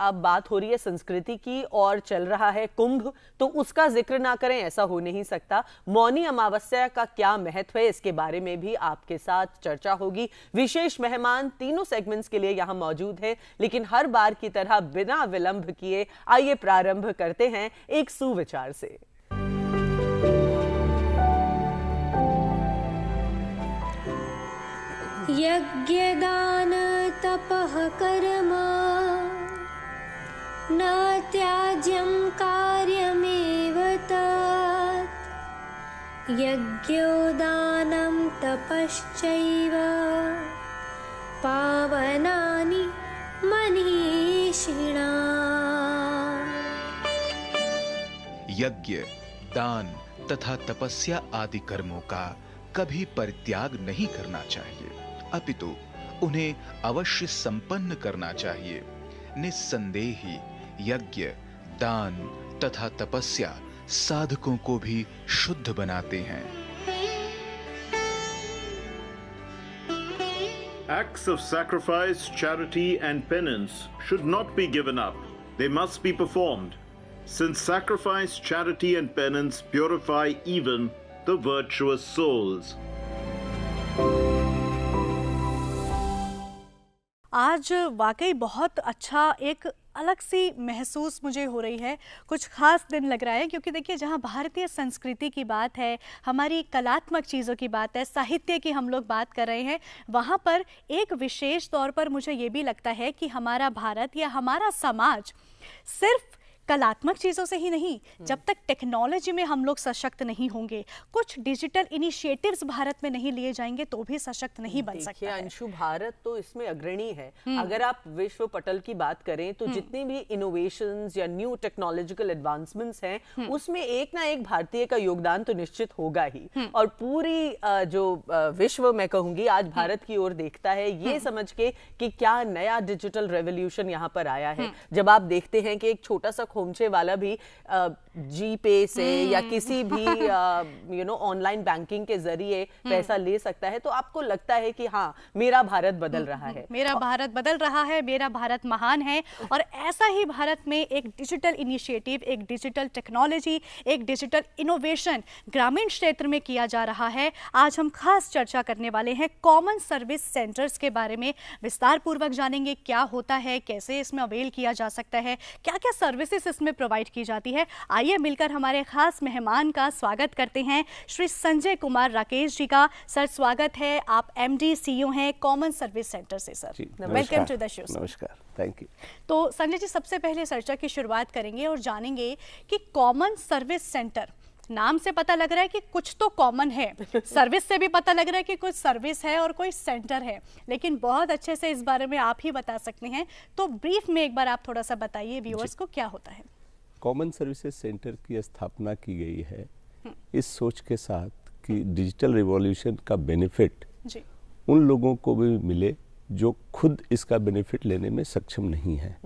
अब बात हो रही है संस्कृति की और चल रहा है कुंभ, तो उसका जिक्र ना करें ऐसा हो नहीं सकता। मौनी अमावस्या का क्या महत्व है, इसके बारे में भी आपके साथ चर्चा होगी। विशेष मेहमान तीनों सेगमेंट्स के लिए यहां मौजूद हैं, लेकिन हर बार की तरह बिना विलंब किए आइए प्रारंभ करते हैं एक सुविचार से। यज्ञदान तपः कर्म न त्याज्यं कार्यमेव तत् यज्ञोदानं तपश्चैव पावनानि मनीषिणाम्। यज्ञ, दान तथा तपस्या आदि कर्मों का कभी परित्याग नहीं करना चाहिए, अपितु उन्हें अवश्य संपन्न करना चाहिए। निस्संदेह ही यज्ञ, दान तथा तपस्या साधकों को भी शुद्ध बनाते हैं। Acts of sacrifice, charity and penance should not be given up. They must be performed, since sacrifice, charity and penance purify even the virtuous souls. आज वाकई बहुत अच्छा एक अलग सी महसूस मुझे हो रही है, कुछ खास दिन लग रहा है, क्योंकि देखिए जहाँ भारतीय संस्कृति की बात है, हमारी कलात्मक चीज़ों की बात है, साहित्य की हम लोग बात कर रहे हैं, वहाँ पर एक विशेष तौर पर मुझे ये भी लगता है कि हमारा भारत या हमारा समाज सिर्फ कलात्मक चीज़ों से ही नहीं, जब तक टेक्नोलॉजी में हम लोग सशक्त नहीं होंगे, कुछ डिजिटल इनिशिएटिव्स भारत में नहीं लिए जाएंगे तो भी सशक्त नहीं बन सकता है। अंशु, भारत तो इसमें अग्रणी है। अगर आप विश्व पटल की बात करें तो जितने भी इनोवेशंस या न्यू टेक्नोलॉजिकल एडवांसमेंट्स हैं, उसमें एक ना एक भारतीय का योगदान तो निश्चित होगा ही। और पूरी जो विश्व मैं कहूंगी आज भारत की ओर देखता है, ये समझ के कि क्या नया डिजिटल रेवोल्यूशन यहाँ पर आया है। जब आप देखते हैं कि एक छोटा सा खोमचे वाला भी जी पे से या किसी भी ऑनलाइन बैंकिंग के जरिए पैसा ले सकता है, तो आपको लगता है कि हाँ, मेरा भारत बदल रहा है, मेरा भारत बदल रहा है, मेरा भारत महान है। और ऐसा ही भारत में एक डिजिटल इनिशिएटिव, एक डिजिटल टेक्नोलॉजी, एक डिजिटल इनोवेशन ग्रामीण क्षेत्र में किया जा रहा है। आज हम खास चर्चा करने वाले हैं कॉमन सर्विस सेंटर्स के बारे में, विस्तार पूर्वक जानेंगे क्या होता है, कैसे इसमें अवेल किया जा सकता है, क्या क्या सर्विसेज इसमें प्रोवाइड की जाती है। आइए मिलकर हमारे खास मेहमान का स्वागत करते हैं, श्री संजय कुमार राकेश जी का। सर स्वागत है, आप एमडी सीईओ हैं कॉमन सर्विस सेंटर से। Sir welcome to the show. नमस्कार, थैंक यू। तो संजय जी, सबसे पहले चर्चा की शुरुआत करेंगे और जानेंगे कि कॉमन सर्विस सेंटर, नाम से पता लग रहा है कि कुछ तो कॉमन है, सर्विस से भी पता लग रहा है कि कुछ सर्विस है और कोई सेंटर है, लेकिन बहुत अच्छे से इस बारे में आप ही बता सकते हैं। तो ब्रीफ में एक बार आप थोड़ा सा बताइए व्यूअर्स को क्या होता है। कॉमन सर्विसेज सेंटर की स्थापना की गई है इस सोच के साथ कि डिजिटल रिवॉल्यूशन का बेनिफिट उन लोगों को भी मिले जो खुद इसका बेनिफिट लेने में सक्षम नहीं है।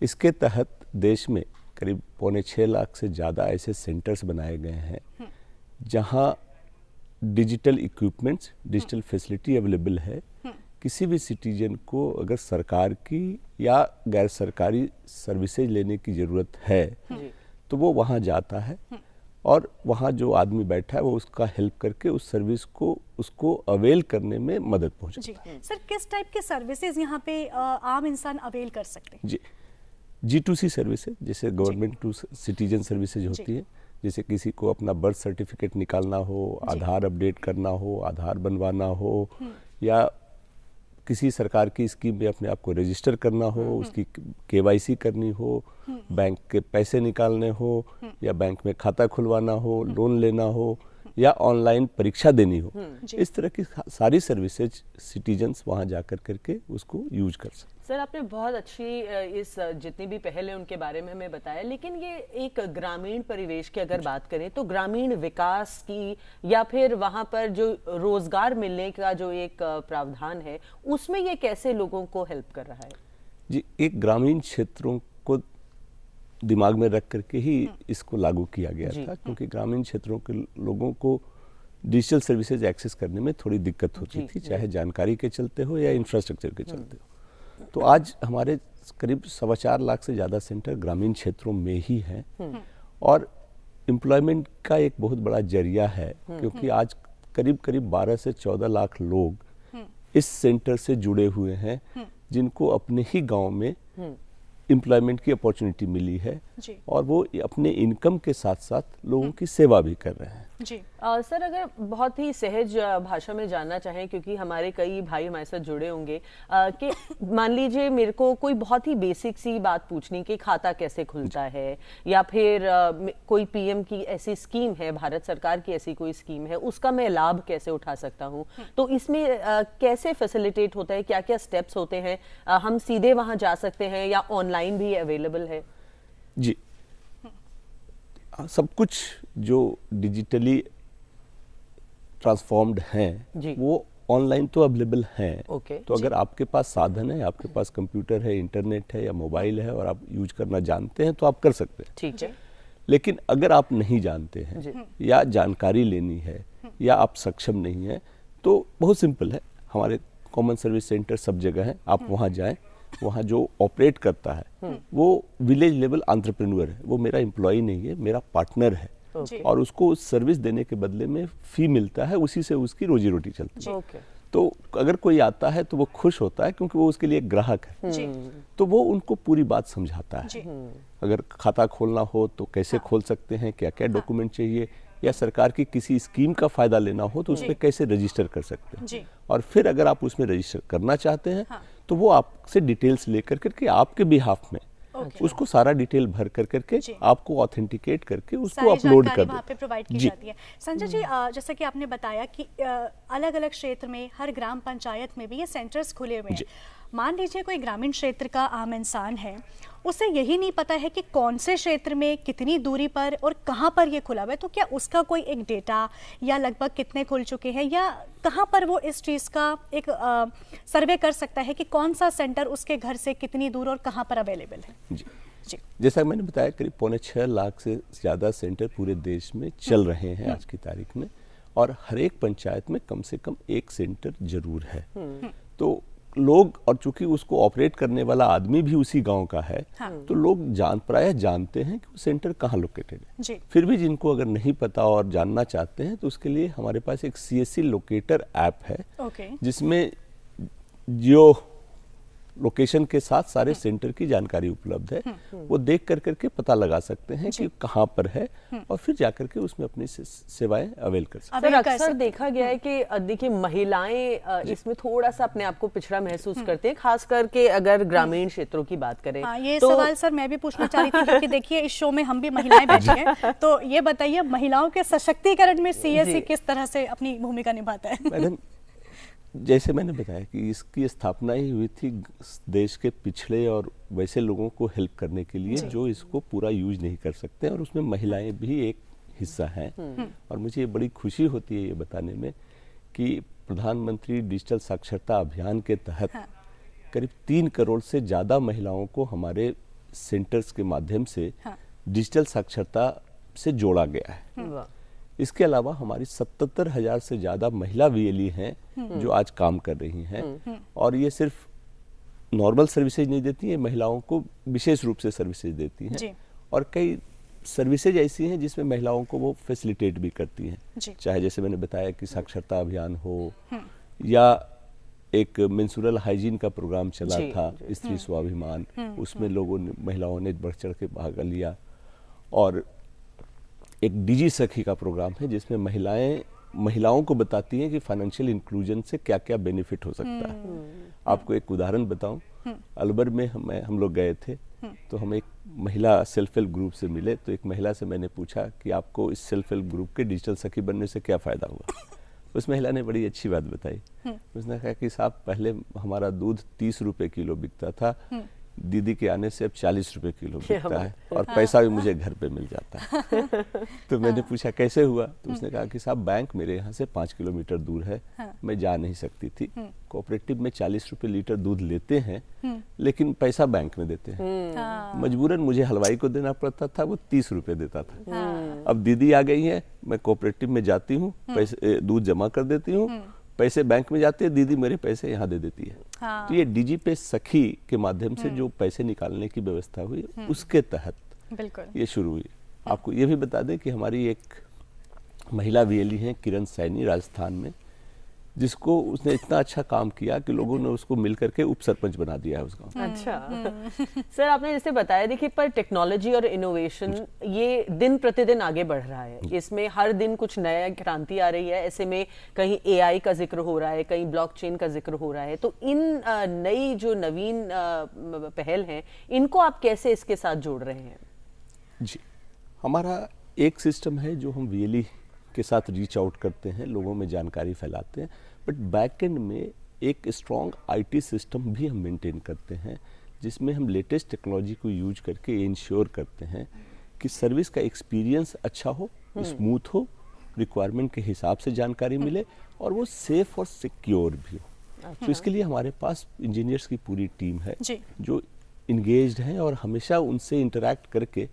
इसके तहत देश में करीब 5.25 लाख से ज़्यादा ऐसे सेंटर्स बनाए गए हैं जहां digital equipments, digital facility available है। किसी भी सिटीजन को अगर सरकार की या गैर सरकारी सर्विसेज लेने की ज़रूरत है तो वो वहाँ जाता है और वहाँ जो आदमी बैठा है वो उसका हेल्प करके उस सर्विस को उसको अवेल करने में मदद पहुँचाता है। सर, किस टाइप के सर्विसेज यहाँ पे आम इंसान अवेल कर सकते हैं? G2C सर्विसेज, जैसे गवर्नमेंट टू सिटीजन सर्विसेज होती है, जैसे किसी को अपना बर्थ सर्टिफिकेट निकालना हो, आधार अपडेट करना हो, आधार बनवाना हो, या किसी सरकार की स्कीम में अपने आप को रजिस्टर करना हो, उसकी KYC करनी हो, बैंक के पैसे निकालने हो, या बैंक में खाता खुलवाना हो, लोन लेना हो, या ऑनलाइन परीक्षा देनी हो, इस तरह की सारी सर्विसेज सिटीजन्स वहाँ जाकर करके उसको यूज कर सकते। सर, आपने बहुत अच्छी इस जितनी भी पहल है उनके बारे में हमें बताया, लेकिन ये एक ग्रामीण परिवेश की अगर बात करें तो ग्रामीण विकास की या फिर वहाँ पर जो रोजगार मिलने का जो एक प्रावधान है, उसमें ये कैसे लोगों को हेल्प कर रहा है? जी, एक ग्रामीण क्षेत्रों को दिमाग में रख करके ही इसको लागू किया गया था, क्योंकि ग्रामीण क्षेत्रों के लोगों को डिजिटल सर्विसेज एक्सेस करने में थोड़ी दिक्कत होती थी, चाहे जानकारी के चलते हो या इंफ्रास्ट्रक्चर के चलते हो। तो आज हमारे करीब 4.25 लाख से ज़्यादा सेंटर ग्रामीण क्षेत्रों में ही हैं और एम्प्लॉयमेंट का एक बहुत बड़ा जरिया है, क्योंकि आज करीब करीब 12 से 14 लाख लोग इस सेंटर से जुड़े हुए हैं जिनको अपने ही गांव में एम्प्लॉयमेंट की अपॉर्चुनिटी मिली है और वो अपने इनकम के साथ साथ लोगों की सेवा भी कर रहे हैं जी। सर, अगर बहुत ही सहज भाषा में जानना चाहें, क्योंकि हमारे कई भाई हमारे साथ जुड़े होंगे, कि मान लीजिए मेरे को कोई बहुत ही बेसिक सी बात पूछनी कि खाता कैसे खुलता है, या फिर कोई पीएम की ऐसी स्कीम है, भारत सरकार की ऐसी कोई स्कीम है, उसका मैं लाभ कैसे उठा सकता हूँ, तो इसमें कैसे फैसिलिटेट होता है, क्या क्या स्टेप्स होते हैं, हम सीधे वहां जा सकते हैं या ऑनलाइन भी अवेलेबल है? जी, सब कुछ जो डिजिटली ट्रांसफॉर्म्ड हैं वो ऑनलाइन तो अवेलेबल हैं। तो अगर आपके पास साधन है, आपके पास कंप्यूटर है, इंटरनेट है या मोबाइल है और आप यूज करना जानते हैं तो आप कर सकते हैं। ठीक है। लेकिन अगर आप नहीं जानते हैं या जानकारी लेनी है या आप सक्षम नहीं है तो बहुत सिंपल है, हमारे कॉमन सर्विस सेंटर सब जगह है, आप वहाँ जाएं। वहाँ जो ऑपरेट करता है वो विलेज लेवल एंटरप्रेन्योर है, वो मेरा एम्प्लॉय नहीं है, मेरा पार्टनर है और उसको सर्विस देने के बदले में फी मिलता है, उसी से उसकी रोजी रोटी चलती है। तो अगर कोई आता है तो वो खुश होता है क्योंकि वो उसके लिए एक ग्राहक है, तो वो उनको पूरी बात समझाता है। अगर खाता खोलना हो तो कैसे खोल सकते हैं, क्या क्या डॉक्यूमेंट चाहिए, या सरकार की किसी स्कीम का फायदा लेना हो तो उसमें कैसे रजिस्टर कर सकते हैं, और फिर अगर आप उसमें रजिस्टर करना चाहते हैं तो वो आपसे डिटेल्स लेकर करके आपके बिहाफ में उसको सारा डिटेल भर कर करके आपको ऑथेंटिकेट करके उसको अपलोड कर वहाँ पे प्रोवाइड की जाती है। संजय जी, जैसा कि आपने बताया कि अलग अलग क्षेत्र में हर ग्राम पंचायत में भी ये सेंटर्स खुले हुए हैं। मान लीजिए कोई ग्रामीण क्षेत्र का आम इंसान है, उसे यही नहीं पता है कि कौन से क्षेत्र में कितनी दूरी पर और कहाँ पर ये खुला हुआ है, तो क्या उसका कोई एक डेटा या लगभग कितने खुल चुके हैं या कहाँ पर वो इस चीज़ का एक सर्वे कर सकता है कि कौन सा सेंटर उसके घर से कितनी दूर और कहाँ पर अवेलेबल है? जी, जैसा मैंने बताया करीब 6.25 लाख से ज़्यादा सेंटर पूरे देश में चल रहे हैं आज की तारीख में, और हर एक पंचायत में कम से कम एक सेंटर जरूर है। तो लोग, और चूंकि उसको ऑपरेट करने वाला आदमी भी उसी गांव का है, तो लोग प्रायः जानते हैं कि वो सेंटर कहाँ लोकेटेड है। फिर भी जिनको अगर नहीं पता और जानना चाहते हैं तो उसके लिए हमारे पास एक CSC लोकेटर ऐप है, जिसमें जियो लोकेशन के साथ सारे सेंटर की जानकारी उपलब्ध है। वो देख कर करके पता लगा सकते हैं कि कहाँ पर है और फिर जाकर के उसमें अपनी सेवाएं अवेल कर सकते हैं। अक्सर देखा गया है कि देखिए महिलाएं इसमें थोड़ा सा अपने आप को पिछड़ा महसूस करते हैं, खास करके अगर ग्रामीण क्षेत्रों की बात करें। ये सवाल सर मैं भी पूछना चाह रही थी, क्योंकि देखिए इस शो में हम भी महिलाएं बैठी हैं, तो ये बताइए महिलाओं के सशक्तिकरण में CSC किस तरह से अपनी भूमिका निभाता है? मैडम, जैसे मैंने बताया कि इसकी स्थापना ही हुई थी देश के पिछड़े और वैसे लोगों को हेल्प करने के लिए जो इसको पूरा यूज नहीं कर सकते, और उसमें महिलाएं भी एक हिस्सा हैं। और मुझे ये बड़ी खुशी होती है ये बताने में कि प्रधानमंत्री डिजिटल साक्षरता अभियान के तहत करीब 3 करोड़ से ज़्यादा महिलाओं को हमारे सेंटर्स के माध्यम से डिजिटल साक्षरता से जोड़ा गया है। इसके अलावा हमारी 77,000 से ज़्यादा महिला VLE हैं जो आज काम कर रही हैं, और ये सिर्फ नॉर्मल सर्विसेज नहीं देती हैं, महिलाओं को विशेष रूप से सर्विसेज देती हैं, और कई सर्विसेज ऐसी हैं जिसमें महिलाओं को वो फैसिलिटेट भी करती हैं, चाहे जैसे मैंने बताया कि साक्षरता अभियान हो, या एक मेंस्ट्रुअल हाइजीन का प्रोग्राम चला था स्त्री स्वाभिमान, उसमें लोगों ने, महिलाओं ने बढ़ चढ़ के भाग लिया, और एक डिजी सखी का प्रोग्राम है जिसमें महिलाओं को बताती हैं कि फाइनेंशियल इंक्लूजन से क्या क्या बेनिफिट हो सकता है। आपको एक उदाहरण बताऊं, अलवर में हम लोग गए थे, तो हम एक महिला सेल्फ हेल्प ग्रुप से मिले, तो एक महिला से मैंने पूछा कि आपको इस सेल्फ हेल्प ग्रुप के डिजिटल सखी बनने से क्या फ़ायदा हुआ। उस महिला ने बड़ी अच्छी बात बताई। उसने कहा कि साहब, पहले हमारा दूध 30 रुपए किलो बिकता था, दीदी के आने से अब 40 रुपए किलो बिकता है, और पैसा भी मुझे घर पे मिल जाता है। तो मैंने पूछा कैसे हुआ, तो उसने कहा कि साहब, बैंक मेरे यहाँ से 5 किलोमीटर दूर है, मैं जा नहीं सकती थी। कोऑपरेटिव में 40 रुपए लीटर दूध लेते हैं, लेकिन पैसा बैंक में देते हैं। मजबूरन मुझे हलवाई को देना पड़ता था, वो 30 रुपए देता था। अब दीदी आ गई है, मैं कोऑपरेटिव में जाती हूँ, पैसे दूध जमा कर देती हूँ, पैसे बैंक में जाते हैं, दीदी मेरे पैसे यहाँ दे देती है। हाँ। तो ये डीजी पे सखी के माध्यम से जो पैसे निकालने की व्यवस्था हुई, उसके तहत बिल्कुल ये शुरू हुई। आपको ये भी बता दें कि हमारी एक महिला वीएलई है किरण सैनी, राजस्थान में, जिसको उसने इतना अच्छा काम किया कि लोगों ने उसको मिल करके उप सरपंच बना दिया है उस गांव। अच्छा सर, आपने जैसे बताया, देखिए पर टेक्नोलॉजी और इनोवेशन ये दिन प्रतिदिन आगे बढ़ रहा है, इसमें हर दिन कुछ नया क्रांति आ रही है। ऐसे में कहीं एआई का जिक्र हो रहा है, कहीं ब्लॉकचेन का जिक्र हो रहा है, तो इन नई जो नवीन पहल हैं, इनको आप कैसे इसके साथ जोड़ रहे हैं? जी, हमारा एक सिस्टम है जो हम वीएलई के साथ रीच आउट करते हैं, लोगों में जानकारी फैलाते हैं, बट बैक एंड में एक स्ट्रॉन्ग आईटी सिस्टम भी हम मेंटेन करते हैं, जिसमें हम लेटेस्ट टेक्नोलॉजी को यूज करके इंश्योर करते हैं कि सर्विस का एक्सपीरियंस अच्छा हो, स्मूथ हो, रिक्वायरमेंट के हिसाब से जानकारी मिले और वो सेफ और सिक्योर भी हो। तो इसके लिए हमारे पास इंजीनियर्स की पूरी टीम है जो इंगेज्ड हैं और हमेशा उनसे इंटरैक्ट करके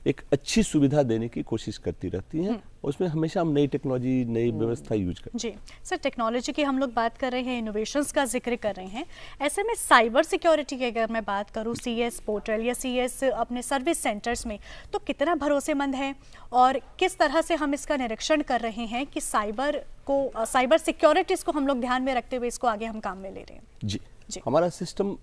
एक अच्छी सुविधा देने की कोशिश करती रहती हैं। उसमें हमेशा हम नई टेक्नोलॉजी, नई व्यवस्था यूज करते हैं। जी सर, टेक्नोलॉजी की हम लोग बात कर रहे हैं, इनोवेशंस का जिक्र कर रहे हैं, ऐसे में साइबर सिक्योरिटी की अगर मैं बात करूं, सीएस पोर्टल या सीएस अपने सर्विस सेंटर्स में, तो कितना भरोसेमंद है और किस तरह से हम इसका निरीक्षण कर रहे हैं कि साइबर सिक्योरिटीज को हम लोग ध्यान में रखते हुए इसको आगे हम काम में ले रहे हैं? जी, हमारा सिस्टम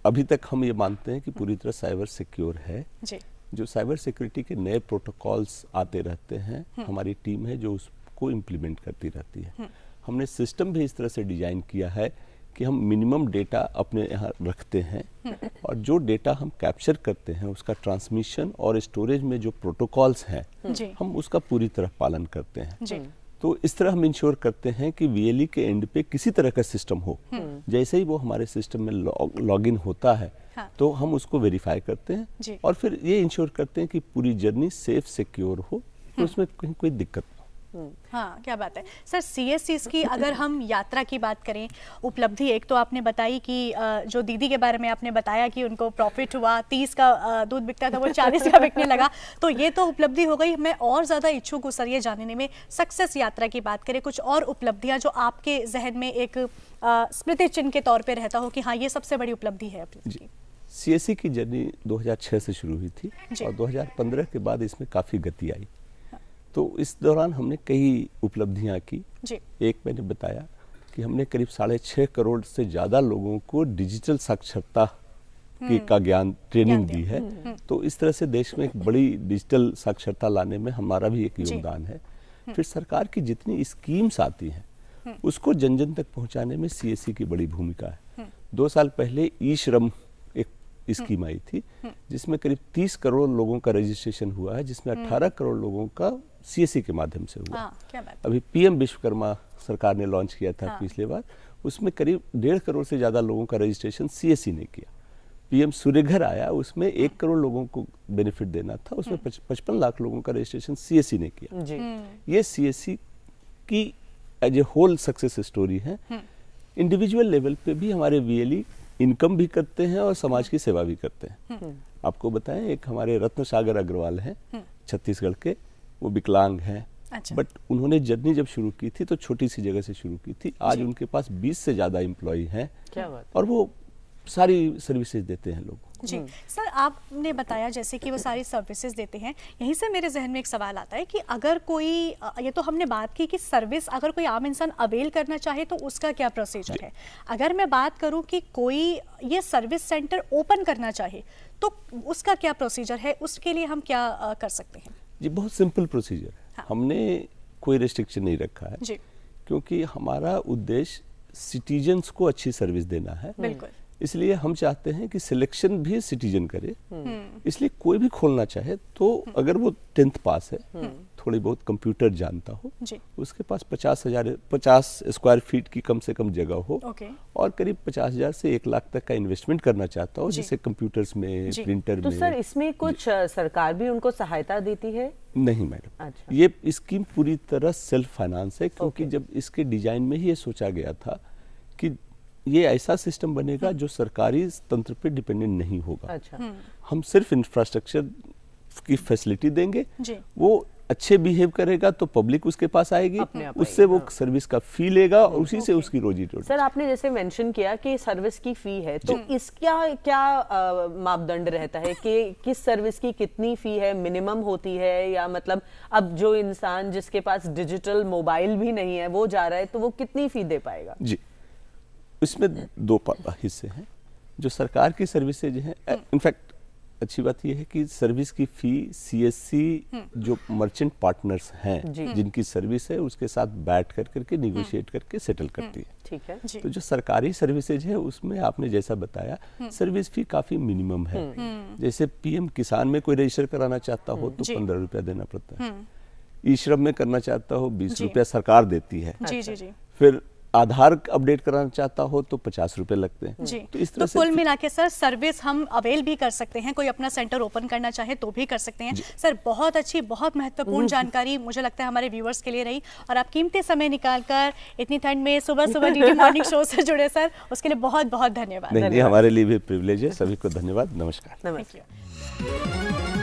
अभी तक हम ये मानते हैं कि पूरी तरह साइबर सिक्योर है। जी। जो साइबर सिक्योरिटी के नए प्रोटोकॉल्स आते रहते हैं, हमारी टीम है जो उसको इम्प्लीमेंट करती रहती है। हमने सिस्टम भी इस तरह से डिजाइन किया है कि हम मिनिमम डेटा अपने यहाँ रखते हैं और जो डेटा हम कैप्चर करते हैं उसका ट्रांसमिशन और स्टोरेज में जो प्रोटोकॉल्स हैं हम उसका पूरी तरह पालन करते हैं। तो इस तरह हम इंश्योर करते हैं कि वीएलई के एंड पे किसी तरह का सिस्टम हो, जैसे ही वो हमारे सिस्टम में लॉगिन होता है तो हम उसको वेरीफाई करते हैं और फिर ये इंश्योर करते हैं कि पूरी जर्नी सेफ सिक्योर हो, तो उसमें कहीं कोई दिक्कत ना हो। हाँ, क्या बात है सर। सीएससीज की अगर हम यात्रा की बात करें, उपलब्धि एक तो आपने बताई कि जो दीदी के बारे में आपने बताया कि उनको प्रॉफिट हुआ, 30 का दूध बिकता था वो 40 का बिकने लगा, तो ये तो उपलब्धि हो गई। मैं और ज़्यादा इच्छुक हूँ सर ये जानने में, सक्सेस यात्रा की बात करें, कुछ और उपलब्धियाँ जो आपके जहन में एक स्मृति चिन्ह के तौर पर रहता हो कि हाँ ये सबसे बड़ी उपलब्धि है आपकी? सीएससी की जर्नी 2006 से शुरू हुई थी और 2015 के बाद इसमें काफ़ी गति आई। तो इस दौरान हमने कई उपलब्धियां की। एक मैंने बताया कि हमने करीब 6.5 करोड़ से ज़्यादा लोगों को डिजिटल साक्षरता का ज्ञान ट्रेनिंग दी है। तो इस तरह से देश में एक बड़ी डिजिटल साक्षरता लाने में हमारा भी एक योगदान है। फिर सरकार की जितनी स्कीम्स आती हैं उसको जन जन तक पहुंचाने में सीएससी की बड़ी भूमिका है। 2 साल पहले ई श्रम स्कीम आई थी जिसमें करीब 30 करोड़ लोगों का रजिस्ट्रेशन हुआ है, जिसमें 18 करोड़ लोगों का सीएससी के माध्यम से हुआ। क्या बात? अभी पीएम विश्वकर्मा सरकार ने लॉन्च किया था पिछले बार, उसमें करीब 1.5 करोड़ से ज्यादा लोगों का रजिस्ट्रेशन सीएससी ने किया। पीएम सूर्यघर आया, उसमें 1 करोड़ लोगों को बेनिफिट देना था, उसमें 55 लाख लोगों का रजिस्ट्रेशन सीएससी ने किया। ये सीएससी की as a whole success story है। इंडिविजुअल लेवल पे भी हमारे वीएलई इनकम भी करते हैं और समाज की सेवा भी करते हैं। आपको बताएं, एक हमारे रत्न सागर अग्रवाल हैं छत्तीसगढ़ के, वो विकलांग हैं। बट उन्होंने जर्नी जब शुरू की थी तो छोटी सी जगह से शुरू की थी। आज उनके पास 20 से ज्यादा एम्प्लॉय हैं। क्या बात? और वो सारी सर्विसेज देते हैं लोगों को। जी सर, आपने बताया जैसे कि वो सारी सर्विसेज देते हैं, यहीं से मेरे जहन में एक सवाल आता है कि अगर कोई, ये तो हमने बात की कि सर्विस अगर कोई आम इंसान अवेल करना चाहे तो उसका क्या प्रोसीजर है। अगर मैं बात करूं कि कोई ये सर्विस सेंटर ओपन करना चाहे तो उसका क्या प्रोसीजर है, उसके लिए हम क्या कर सकते हैं? जी, बहुत सिंपल प्रोसीजर है। हमने कोई रेस्ट्रिक्शन नहीं रखा है क्योंकि हमारा उद्देश्य सिटीजन्स को अच्छी सर्विस देना है। बिल्कुल। इसलिए हम चाहते हैं कि सिलेक्शन भी सिटीजन करे। इसलिए कोई भी खोलना चाहे तो अगर वो 10th पास है, थोड़ी बहुत कंप्यूटर जानता हो, उसके पास 50 स्क्वायर फीट की कम से कम जगह हो और करीब 50,000 से 1 लाख तक का इन्वेस्टमेंट करना चाहता हो, जैसे कंप्यूटर्स में, प्रिंटर तो में। सर इसमें कुछ सरकार भी उनको सहायता देती है? नहीं मैडम। अच्छा। ये स्कीम पूरी तरह सेल्फ फाइनेंस है क्योंकि जब इसके डिजाइन में ही ये सोचा गया था कि ये ऐसा सिस्टम बनेगा जो सरकारी तंत्र पे डिपेंडेंट नहीं होगा। अच्छा। हम सिर्फ इंफ्रास्ट्रक्चर की फैसिलिटी देंगे, वो अच्छे बिहेव करेगा तो पब्लिक उसके पास आएगी, उससे वो सर्विस का फी लेगा और उसी से उसकी रोजी रोटी। सर आपने जैसे मेंशन किया कि सर्विस की फी है, तो इसका क्या मापदंड रहता है कि किस सर्विस की कितनी फी है, मिनिमम होती है या मतलब अब जो इंसान जिसके पास डिजिटल मोबाइल भी नहीं है वो जा रहा है तो वो कितनी फी दे पाएगा? जी, इसमें दो हिस्से हैं। जो सरकार की सर्विसेज हैं, इनफैक्ट अच्छी बात यह है कि सर्विस की फी सीएससी जो मर्चेंट पार्टनर्स हैं जिनकी सर्विस है उसके साथ बैठ करके निगोशिएट करके सेटल करती है। ठीक है। तो जो सरकारी सर्विसेज है उसमें आपने जैसा बताया सर्विस फी काफी मिनिमम है। जैसे पीएम किसान में कोई रजिस्टर कराना चाहता हो तो 15 रुपया देना पड़ता है, ई श्रम में करना चाहता हो 20 रुपया सरकार देती है। फिर आधार अपडेट कराना चाहता हो तो 50 रुपए लगते हैं। जी। तो इस तरह से कुल मिला के सर सर्विस हम अवेल भी कर सकते हैं, कोई अपना सेंटर ओपन करना चाहे तो भी कर सकते हैं। सर बहुत अच्छी, बहुत महत्वपूर्ण जानकारी मुझे लगता है हमारे व्यूअर्स के लिए रही, और आप कीमती समय निकालकर इतनी ठंड में सुबह सुबह डीडी मॉर्निंग शो से जुड़े सर, उसके लिए बहुत बहुत धन्यवाद। नहीं, हमारे लिए भी प्रिविलेज है। सभी को धन्यवाद। नमस्कार। नमस्कार।